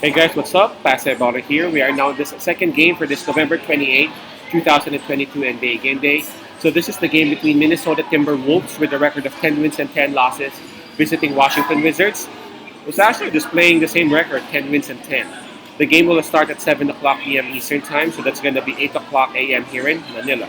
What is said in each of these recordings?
Hey guys, what's up? Pastor Baller here. We are now in this second game for this November 28th, 2022 NBA Game Day. So this is the game between Minnesota Timberwolves with a record of 10 wins and 10 losses visiting Washington Wizards. It's actually displaying the same record, 10 wins and 10. The game will start at 7 o'clock p.m. Eastern Time, so that's going to be 8 o'clock a.m. here in Manila.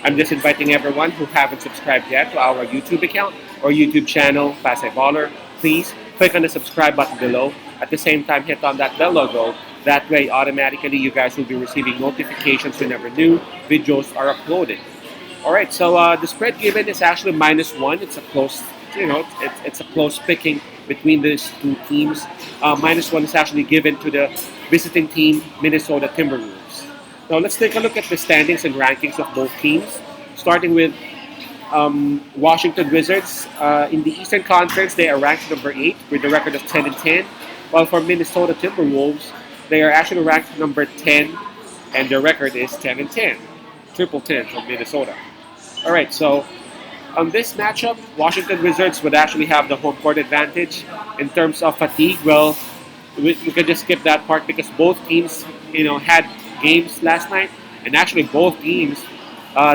I'm just inviting everyone who haven't subscribed yet to our YouTube account or YouTube channel, Pasay Baller. Please click on the subscribe button below. At the same time, hit on that bell logo. That way, automatically, you guys will be receiving notifications whenever new videos are uploaded. All right, so the spread given is actually -1. It's a close, it's a close picking between these two teams. -1 is actually given to the visiting team, Minnesota Timberwolves. Now let's take a look at the standings and rankings of both teams, starting with Washington Wizards. In the Eastern Conference, they are ranked number 8 with a record of 10 and 10. While for Minnesota Timberwolves, they are actually ranked number 10, and their record is 10 and 10. Triple 10 from Minnesota. All right, so on this matchup, Washington Wizards would actually have the home court advantage in terms of fatigue. Well, we can just skip that part because both teams, had games last night, and actually both teams,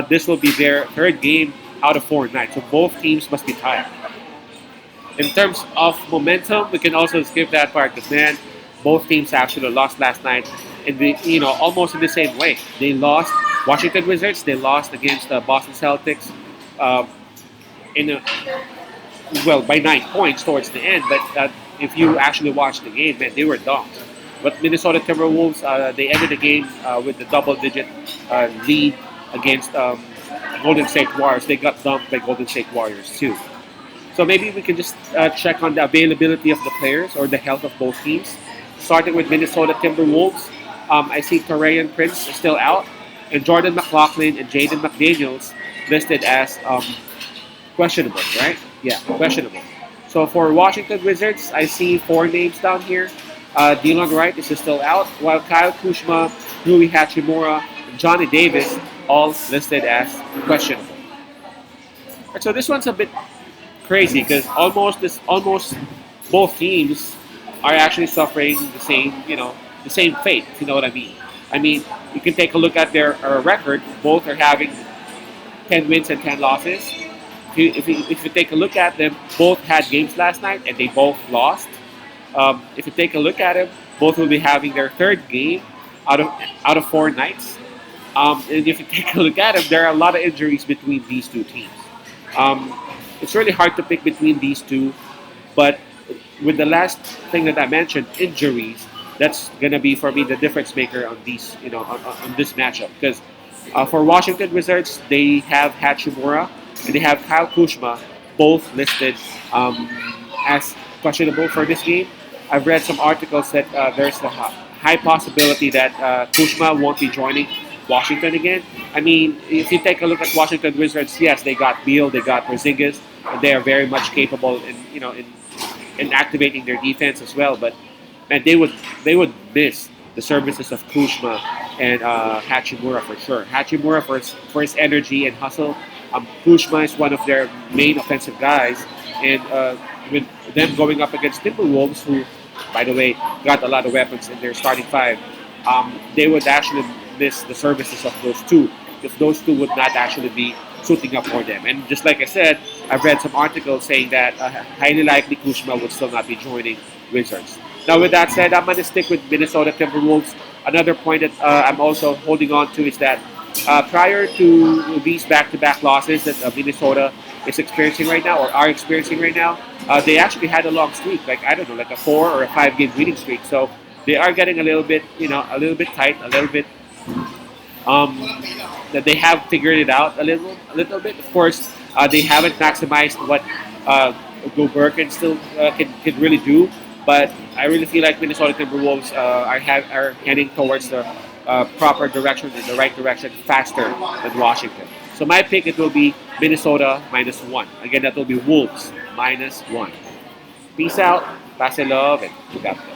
this will be their third game out of 4 nights. So both teams must be tired. In terms of momentum, we can also skip that part because man, both teams actually lost last night in the almost in the same way. They lost Washington Wizards. They lost against the Boston Celtics uh, in a, well by 9 points towards the end. But if you actually watch the game, man, they were dumped. But Minnesota Timberwolves, they ended the game with the double-digit lead against Golden State Warriors. They got dumped by Golden State Warriors too. So maybe we can just check on the availability of the players or the health of both teams. Starting with Minnesota Timberwolves, I see Torian Prince is still out, and Jordan McLaughlin and Jaden McDaniels listed as questionable, right? Yeah, questionable. So for Washington Wizards, I see 4 names down here. Dylan Wright is still out, while Kyle Kuzma, Rui Hachimura, and Johnny Davis all listed as questionable. Right, so this one's a bit crazy because almost both teams are actually suffering the same fate. If you know what I mean. I mean, you can take a look at their record. Both are having 10 wins and 10 losses. If you take a look at them, both had games last night and they both lost. If you take a look at them, both will be having their third game out of 4 nights. And if you take a look at them, there are a lot of injuries between these two teams. Um, it's really hard to pick between these two, but with the last thing that I mentioned, injuries, that's gonna be for me the difference maker on these, on this matchup. Because for Washington Wizards, they have Hachimura and they have Kyle Kuzma, both listed as questionable for this game. I've read some articles that there's a high possibility that Kuzma won't be joining Washington again. I mean, if you take a look at Washington Wizards, yes, they got Beal, they got Porzingis, and they are very much capable in activating their defense as well. But man, they would miss the services of Kuzma and Hachimura for sure. Hachimura for his energy and hustle. Kuzma is one of their main offensive guys, and with them going up against Timberwolves, who, by the way, got a lot of weapons in their starting five, they would actually miss the services of those two if those two would not actually be suiting up for them. And just like I said, I've read some articles saying that highly likely Kuzma would still not be joining Wizards. Now, with that said, I'm going to stick with Minnesota Timberwolves. Another point that I'm also holding on to is that prior to these back-to-back losses that Minnesota is experiencing right now, or are experiencing right now, they actually had a long streak, like I don't know, like a 4 or 5 game winning streak. So they are getting a little bit, a little bit tight, a little bit um, that they have figured it out a little bit. Of course, they haven't maximized what Gobert can still can really do, but I really feel like Minnesota Timberwolves are heading towards the proper direction, in the right direction, faster than Washington. So my pick, it will be Minnesota -1. Again, that will be Wolves -1. Peace out, pass and love, and God bless.